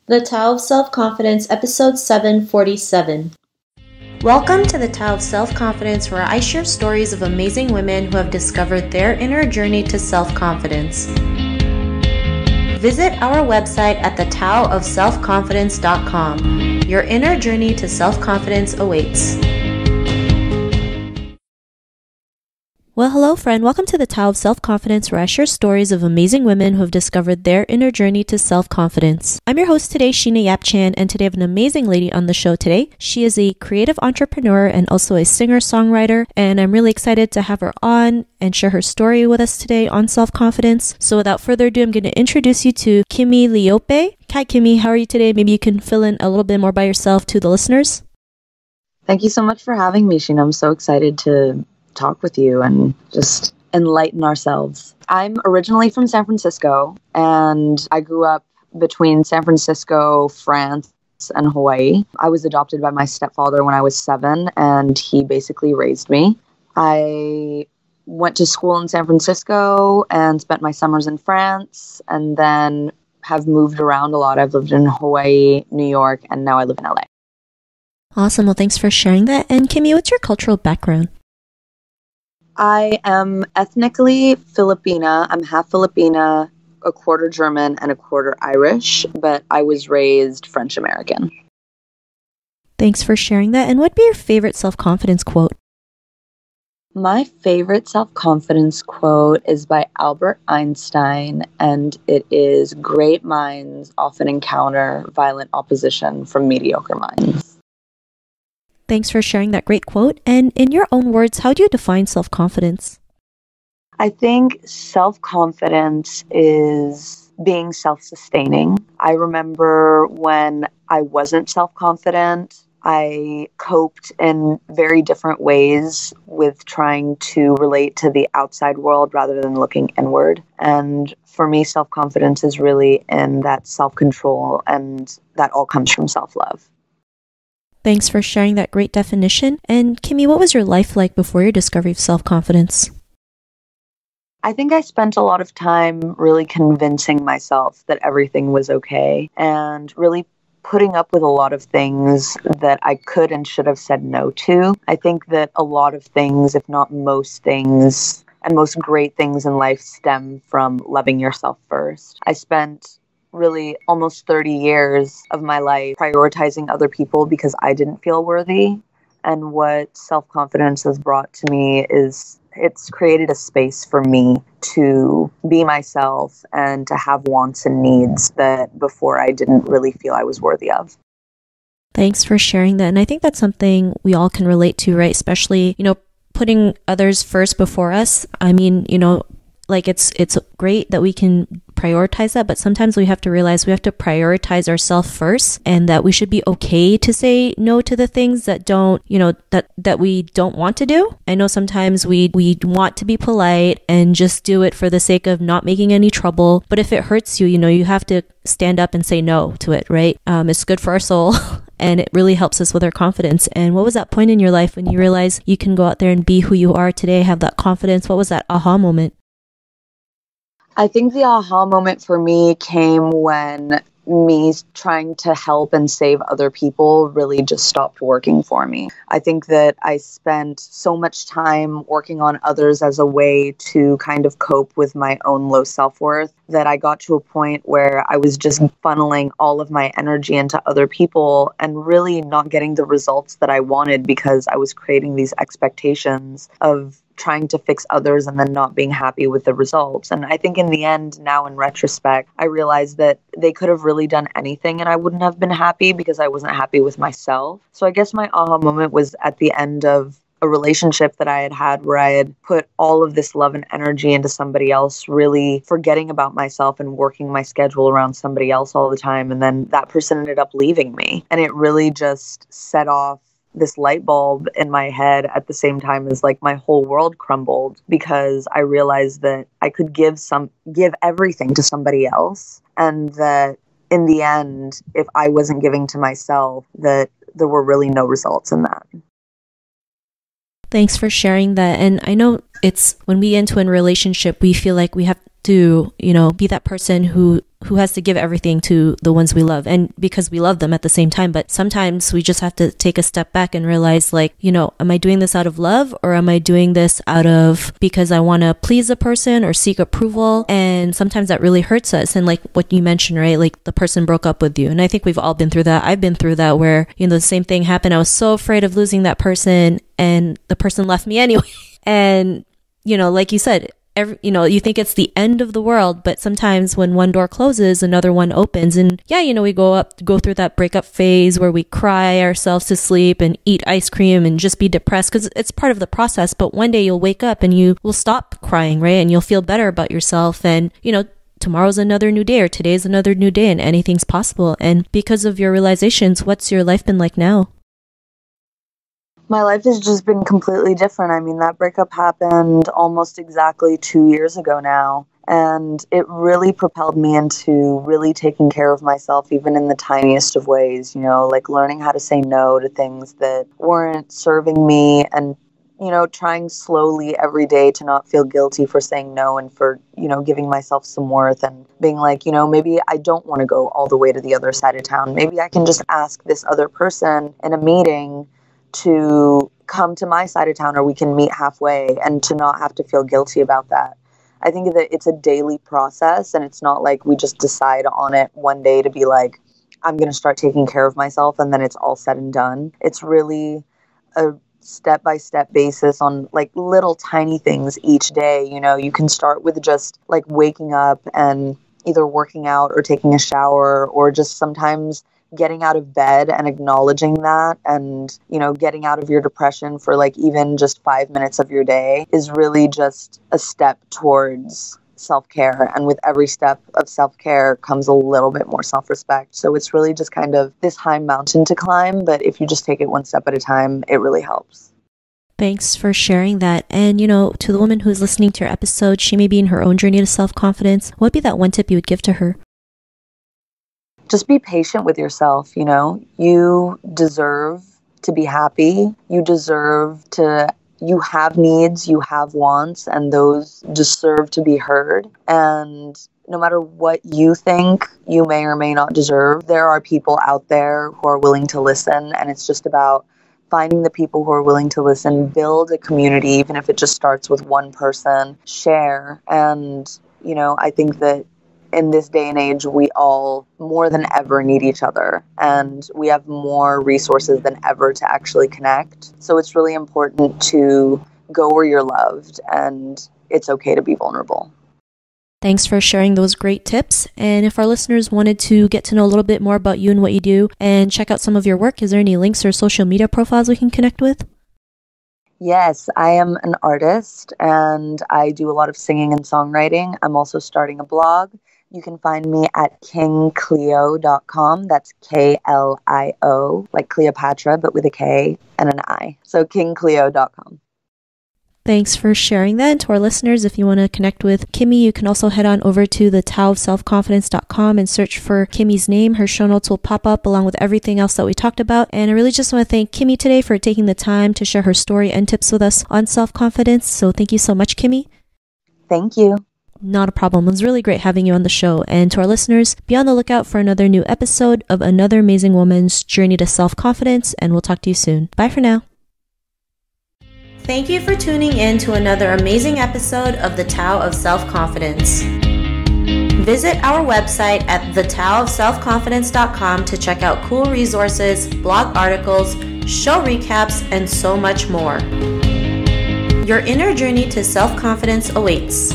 The Tao of Self-Confidence, Episode 747. Welcome to the Tao of Self-Confidence, where I share stories of amazing women who have discovered their inner journey to self-confidence. Visit our website at thetaoofselfconfidence.com. Your inner journey to self-confidence awaits. Well, hello, friend. Welcome to the Tao of Self-Confidence, where I share stories of amazing women who have discovered their inner journey to self-confidence. I'm your host today, Sheena Yap-Chan, and today I have an amazing lady on the show today. She is a creative entrepreneur and also a singer-songwriter, and I'm really excited to have her on and share her story with us today on self-confidence. So without further ado, I'm going to introduce you to Kimi Liope. Hi, Kimi. How are you today? Maybe you can fill in a little bit more by yourself to the listeners. Thank you so much for having me, Sheena. I'm so excited to talk with you and just enlighten ourselves. I'm originally from San Francisco, and I grew up between San Francisco, France, and Hawaii. I was adopted by my stepfather when I was 7, and he basically raised me. I went to school in San Francisco and spent my summers in France, and then have moved around a lot. I've lived in Hawaii, New York, and now I live in LA. Awesome. Well, thanks for sharing that. And Kimi, what's your cultural background? I am ethnically Filipina. I'm half Filipina, a quarter German, and a quarter Irish, but I was raised French American. Thanks for sharing that. And what'd be your favorite self-confidence quote? My favorite self-confidence quote is by Albert Einstein, and it is, "Great minds often encounter violent opposition from mediocre minds." Thanks for sharing that great quote. And in your own words, how do you define self-confidence? I think self-confidence is being self-sustaining. I remember when I wasn't self-confident, I coped in very different ways with trying to relate to the outside world rather than looking inward. And for me, self-confidence is really in that self-control, and that all comes from self-love. Thanks for sharing that great definition. And Kimi, what was your life like before your discovery of self-confidence? I think I spent a lot of time really convincing myself that everything was okay, and really putting up with a lot of things that I could and should have said no to. I think that a lot of things, if not most things, and most great things in life stem from loving yourself first. I spent really almost 30 years of my life prioritizing other people because I didn't feel worthy. And what self-confidence has brought to me is it's created a space for me to be myself and to have wants and needs that before I didn't really feel I was worthy of. Thanks for sharing that. And I think that's something we all can relate to, right? Especially, putting others first before us. I mean, like it's great that we can prioritize that, but sometimes we have to realize we have to prioritize ourselves first, and that we should be okay to say no to the things that don't, that we don't want to do. I know sometimes we want to be polite and just do it for the sake of not making any trouble, but if it hurts you, you have to stand up and say no to it, right? It's good for our soul. And it really helps us with our confidence. And what was that point in your life when you realized you can go out there and be who you are today, have that confidence? What was that aha moment? I think the aha moment for me came when me trying to help and save other people really just stopped working for me. I think that I spent so much time working on others as a way to kind of cope with my own low self-worth that I got to a point where I was just funneling all of my energy into other people and really not getting the results that I wanted because I was creating these expectations of trying to fix others and then not being happy with the results. And I think in the end, now in retrospect, I realized that they could have really done anything and I wouldn't have been happy because I wasn't happy with myself. So I guess my aha moment was at the end of a relationship that I had had where I had put all of this love and energy into somebody else, really forgetting about myself and working my schedule around somebody else all the time. And then that person ended up leaving me. And it really just set off this light bulb in my head at the same time as like my whole world crumbled, because I realized that I could give everything to somebody else, and that in the end, if I wasn't giving to myself, that there were really no results in that. Thanks for sharing that. And I know it's when we enter a relationship, we feel like we have to, be that person who who has to give everything to the ones we love, and because we love them at the same time. But sometimes we just have to take a step back and realize, like, you know, am I doing this out of love, or am I doing this out of because I want to please a person or seek approval? And sometimes that really hurts us. And like what you mentioned, right? Like the person broke up with you. And I think we've all been through that. I've been through that where, you know, the same thing happened. I was so afraid of losing that person, and the person left me anyway. And, you know, like you said, you know, you think it's the end of the world, but sometimes when one door closes, another one opens. And yeah, you know, we go through that breakup phase where we cry ourselves to sleep and eat ice cream and just be depressed, because it's part of the process. But one day you'll wake up and you will stop crying, right? And you'll feel better about yourself. And, you know, tomorrow's another new day, or today's another new day, and anything's possible. And because of your realizations, what's your life been like now? My life has just been completely different. I mean, that breakup happened almost exactly 2 years ago now. And it really propelled me into really taking care of myself, even in the tiniest of ways, you know, like learning how to say no to things that weren't serving me, and, you know, trying slowly every day to not feel guilty for saying no, and for, you know, giving myself some worth, and being like, you know, maybe I don't want to go all the way to the other side of town. Maybe I can just ask this other person in a meeting to come to my side of town, or we can meet halfway, and to not have to feel guilty about that. I think that it's a daily process, and it's not like we just decide on it one day to be like, I'm going to start taking care of myself, and then it's all said and done. It's really a step-by-step basis on like little tiny things each day. You know, you can start with just like waking up and either working out or taking a shower, or just sometimes getting out of bed and acknowledging that, and, you know, getting out of your depression for like even just 5 minutes of your day is really just a step towards self-care. And with every step of self-care comes a little bit more self-respect. So it's really just kind of this high mountain to climb, but if you just take it one step at a time, it really helps. Thanks for sharing that. And, you know, to the woman who's listening to your episode, she may be in her own journey to self-confidence. What would be that one tip you would give to her? Just be patient with yourself. You know, you deserve to be happy. You deserve to, you have needs, you have wants, and those deserve to be heard. And no matter what you think you may or may not deserve, there are people out there who are willing to listen. And it's just about finding the people who are willing to listen, build a community, even if it just starts with one person, share. And, you know, I think that in this day and age, we all more than ever need each other, and we have more resources than ever to actually connect. So it's really important to go where you're loved, and it's okay to be vulnerable. Thanks for sharing those great tips. And if our listeners wanted to get to know a little bit more about you and what you do and check out some of your work, is there any links or social media profiles we can connect with? Yes, I am an artist, and I do a lot of singing and songwriting. I'm also starting a blog. You can find me at kingklio.com. That's Klio, like Cleopatra, but with a K and an I. So kingklio.com. Thanks for sharing that. And to our listeners, if you want to connect with Kimi, you can also head on over to the taoofselfconfidence.com and search for Kimi's name. Her show notes will pop up along with everything else that we talked about. And I really just want to thank Kimi today for taking the time to share her story and tips with us on self-confidence. So thank you so much, Kimi. Thank you. Not a problem. It was really great having you on the show. And to our listeners, be on the lookout for another new episode of another amazing woman's journey to self-confidence. And we'll talk to you soon. Bye for now. Thank you for tuning in to another amazing episode of The Tao of Self-Confidence. Visit our website at thetaoofselfconfidence.com to check out cool resources, blog articles, show recaps, and so much more. Your inner journey to self-confidence awaits.